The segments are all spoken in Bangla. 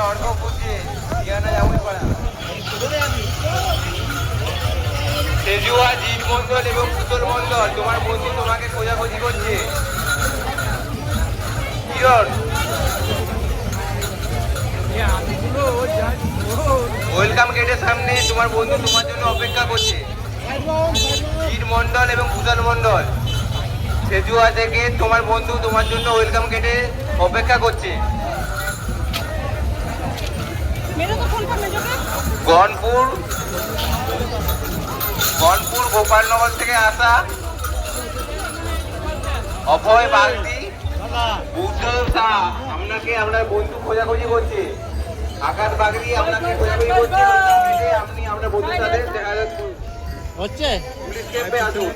অর্ঘ খুঁজছে ঠিকানা যাবই পাড়া। সেজুয়া, জিৎ মন্ডল এবং পুতুল মন্ডল, তোমার বন্ধু তোমাকে খোঁজাখুঁজি করছে। কিরণ, ওয়েলকাম গেটের সামনে তোমার বন্ধু তোমার জন্য অপেক্ষা করছে। জিৎ মন্ডল এবং পুতুল মন্ডল, সেজুয়া থেকে তোমার বন্ধু তোমার জন্য ওয়েলকাম গেটে অপেক্ষা করছে। গনপুর গোপালনগর থেকে আসা অভয় বাগদি, উজ্জ্বল শাহ, আপনাকে আপনার বন্ধু খোঁজাখুঁজি করছে। আকাশ বাগদি আপনাকে খোঁজাখুঁজি করছে। আপনি আপনার বন্ধুর সাথে দেখা হচ্ছে, পুলিশ ক্যাম্পে আসুন।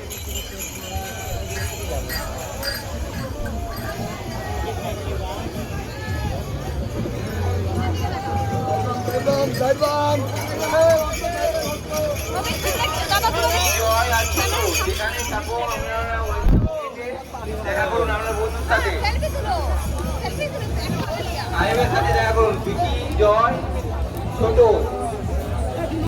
দেখা করুন আপনার বন্ধুর সাথে, সাহেবের সাথে দেখা করুন। বিকি, জয়, ছোট।